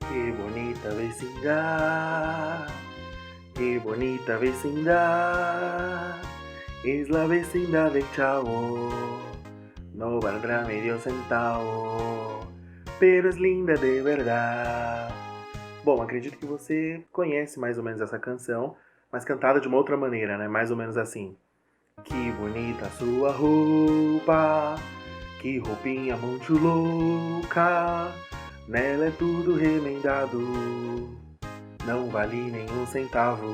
Qué bonita vecindad, qué bonita vecindad, es la vecindad del Chavo, no valdrá medio centavo, pero es linda de verdade. Bom, acredito que você conhece mais ou menos essa canção, mas cantada de uma outra maneira, né? Mais ou menos assim. Que bonita sua roupa, que roupinha muito louca, nela é tudo remendado, não vale nenhum centavo,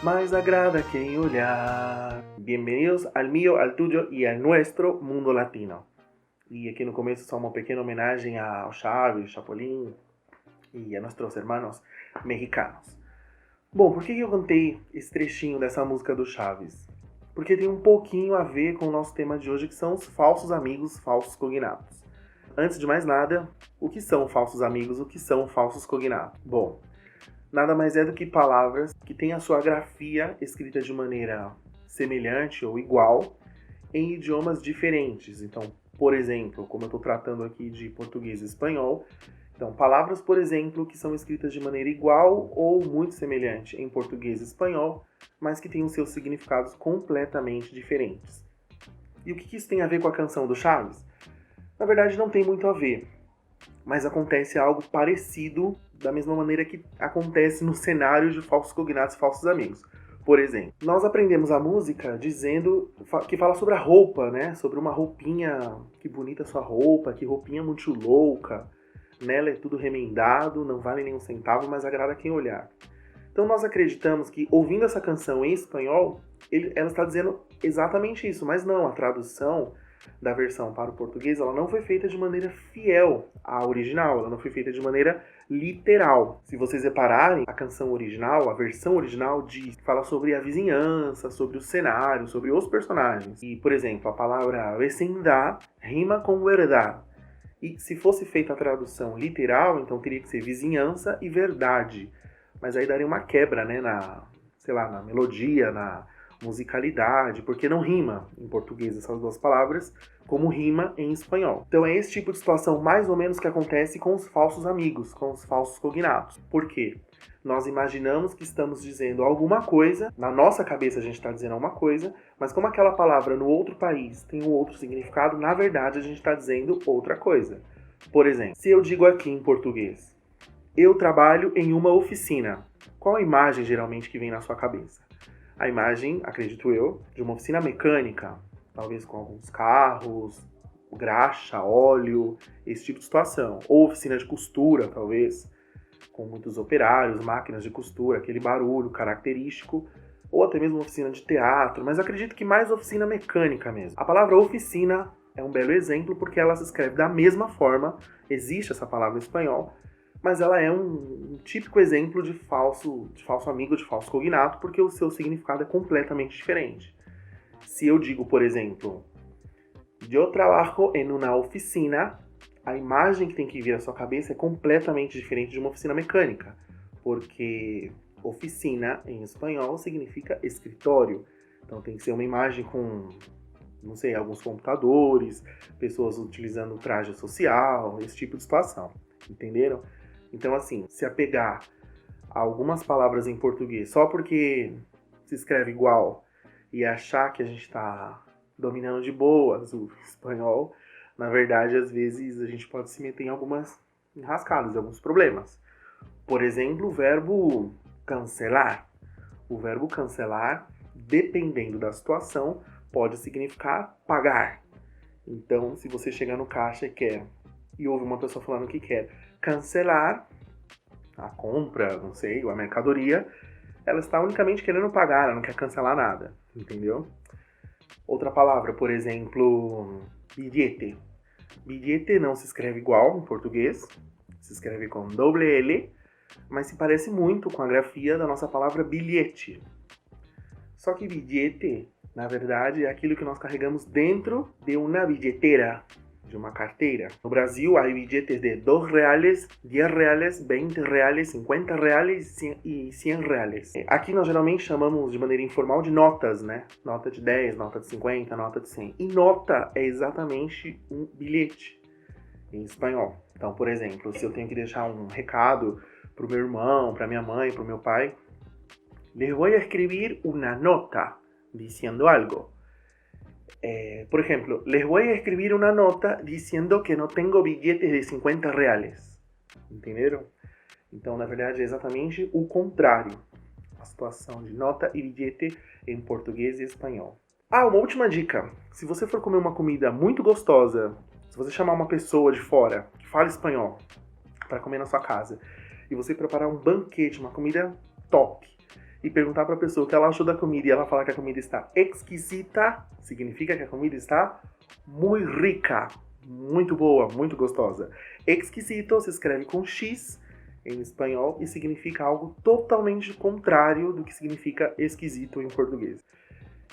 mas agrada quem olhar. Bienvenidos al mío, al tuyo y al nuestro mundo latino. E aqui no começo só uma pequena homenagem ao Chaves, Chapolin e a nossos hermanos mexicanos. Bom, por que eu cantei esse trechinho dessa música do Chaves? Porque tem um pouquinho a ver com o nosso tema de hoje, que são os falsos amigos, falsos cognatos. Antes de mais nada, o que são falsos amigos, o que são falsos cognatos? Bom, nada mais é do que palavras que têm a sua grafia escrita de maneira semelhante ou igual em idiomas diferentes. Então, por exemplo, como eu estou tratando aqui de português e espanhol, então, palavras, por exemplo, que são escritas de maneira igual ou muito semelhante em português e espanhol, mas que têm os seus significados completamente diferentes. E o que isso tem a ver com a canção do Chaves? Na verdade, não tem muito a ver, mas acontece algo parecido da mesma maneira que acontece no cenário de falsos cognatos e falsos amigos. Por exemplo, nós aprendemos a música dizendo que fala sobre a roupa, né? Sobre uma roupinha, que bonita sua roupa, que roupinha muito louca. Nela é tudo remendado, não vale nenhum centavo, mas agrada quem olhar. Então nós acreditamos que, ouvindo essa canção em espanhol, ela está dizendo exatamente isso, mas não, a tradução da versão para o português, ela não foi feita de maneira fiel à original, ela não foi feita de maneira literal. Se vocês repararem, a canção original, a versão original fala sobre a vizinhança, sobre o cenário, sobre os personagens. E, por exemplo, a palavra vecindad rima com verdad. E se fosse feita a tradução literal, então teria que ser vizinhança e verdade. Mas aí daria uma quebra, né, na melodia, na musicalidade, porque não rima em português essas duas palavras, como rima em espanhol. Então é esse tipo de situação mais ou menos que acontece com os falsos amigos, com os falsos cognatos. Por quê? Nós imaginamos que estamos dizendo alguma coisa, na nossa cabeça a gente está dizendo alguma coisa, mas como aquela palavra no outro país tem um outro significado, na verdade a gente está dizendo outra coisa. Por exemplo, se eu digo aqui em português, eu trabalho em uma oficina, qual a imagem geralmente que vem na sua cabeça? A imagem, acredito eu, de uma oficina mecânica, talvez com alguns carros, graxa, óleo, esse tipo de situação. Ou oficina de costura, talvez, com muitos operários, máquinas de costura, aquele barulho característico, ou até mesmo oficina de teatro, mas acredito que mais oficina mecânica mesmo. A palavra oficina é um belo exemplo porque ela se escreve da mesma forma, existe essa palavra em espanhol, mas ela é um típico exemplo de falso amigo, de falso cognato, porque o seu significado é completamente diferente. Se eu digo, por exemplo, eu trabalho em uma oficina, a imagem que tem que vir à sua cabeça é completamente diferente de uma oficina mecânica, porque oficina em espanhol significa escritório. Então tem que ser uma imagem com, não sei, alguns computadores, pessoas utilizando traje social, esse tipo de situação. Entenderam? Então, assim, se apegar a algumas palavras em português só porque se escreve igual e achar que a gente está dominando de boas o espanhol, na verdade, às vezes a gente pode se meter em algumas enrascadas, em alguns problemas. Por exemplo, o verbo cancelar. O verbo cancelar, dependendo da situação, pode significar pagar. Então, se você chegar no caixa e ouve uma pessoa falando que quer cancelar a compra, não sei, ou a mercadoria, ela está unicamente querendo pagar, ela não quer cancelar nada, entendeu? Outra palavra, por exemplo, billete. Billete não se escreve igual em português, se escreve com doble L, mas se parece muito com a grafia da nossa palavra bilhete. Só que billete, na verdade, é aquilo que nós carregamos dentro de uma billetera, de uma carteira. No Brasil, há billetes de 2 reais, 10 reais, 20 reais, 50 reais e 100 reais. Aqui nós geralmente chamamos de maneira informal de notas, né? Nota de 10, nota de 50, nota de 100. E nota é exatamente um bilhete em espanhol. Então, por exemplo, se eu tenho que deixar um recado pro meu irmão, pra minha mãe, pro meu pai, les voy a escribir una nota diciendo algo. Por ejemplo, les voy a escribir una nota diciendo que no tengo billetes de 50 reais. Entenderam? Então, na verdade, é exatamente o contrário. A situação de nota e bilhete em português e espanhol. Ah, uma última dica. Se você for comer uma comida muito gostosa, se você chamar uma pessoa de fora que fala espanhol para comer na sua casa, e você preparar um banquete, uma comida top, e perguntar para a pessoa o que ela achou da comida e ela falar que a comida está exquisita, significa que a comida está muito rica, muito boa, muito gostosa. Exquisito se escreve com X em espanhol e significa algo totalmente contrário do que significa esquisito em português.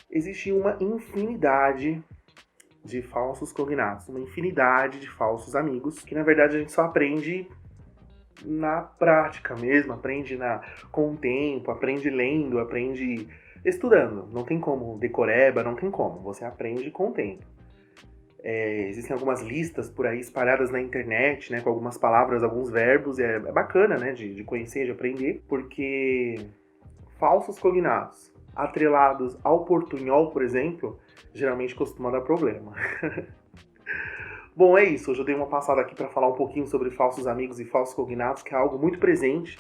Existe uma infinidade de falsos cognatos, uma infinidade de falsos amigos, que na verdade a gente só aprende na prática mesmo, aprende com o tempo, aprende lendo, aprende estudando. Não tem como, decoreba, não tem como, você aprende com o tempo. Existem algumas listas por aí espalhadas na internet, né, com algumas palavras, alguns verbos, é bacana, né, de conhecer, de aprender, porque falsos cognatos atrelados ao portunhol, por exemplo, geralmente costuma dar problema. Bom, é isso. Hoje eu dei uma passada aqui para falar um pouquinho sobre falsos amigos e falsos cognatos, que é algo muito presente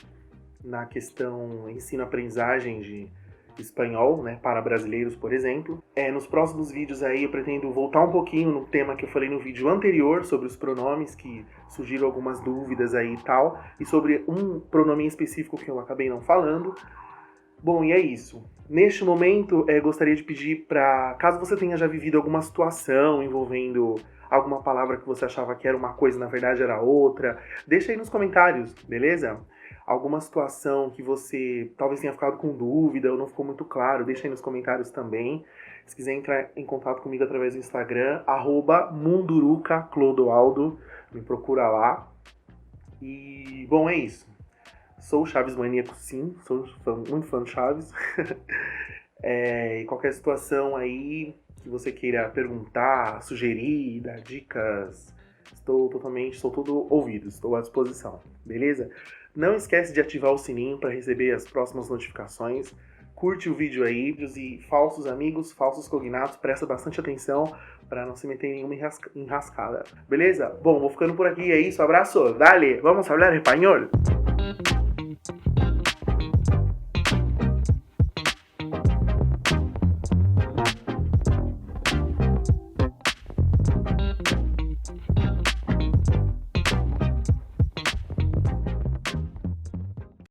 na questão ensino-aprendizagem de espanhol, né, para brasileiros, por exemplo. Nos próximos vídeos aí eu pretendo voltar um pouquinho no tema que eu falei no vídeo anterior, sobre os pronomes, que surgiram algumas dúvidas aí e tal, e sobre um pronome específico que eu acabei não falando. Bom, e é isso. Neste momento, gostaria de pedir para, caso você tenha já vivido alguma situação envolvendo alguma palavra que você achava que era uma coisa, na verdade era outra, deixa aí nos comentários, beleza? Alguma situação que você talvez tenha ficado com dúvida ou não ficou muito claro, deixa aí nos comentários também. Se quiser entrar em contato comigo através do Instagram, @mundurucaclodoaldo, me procura lá. E, bom, é isso. Sou o Chaves Maníaco, sim, sou muito fã do Chaves. E qualquer situação aí que você queira perguntar, sugerir, dar dicas, sou todo ouvido, estou à disposição, beleza? Não esquece de ativar o sininho para receber as próximas notificações. Curte o vídeo aí, e falsos amigos, falsos cognatos, presta bastante atenção para não se meter em nenhuma enrascada, beleza? Bom, vou ficando por aqui, é isso, abraço, dale, vamos falar espanhol?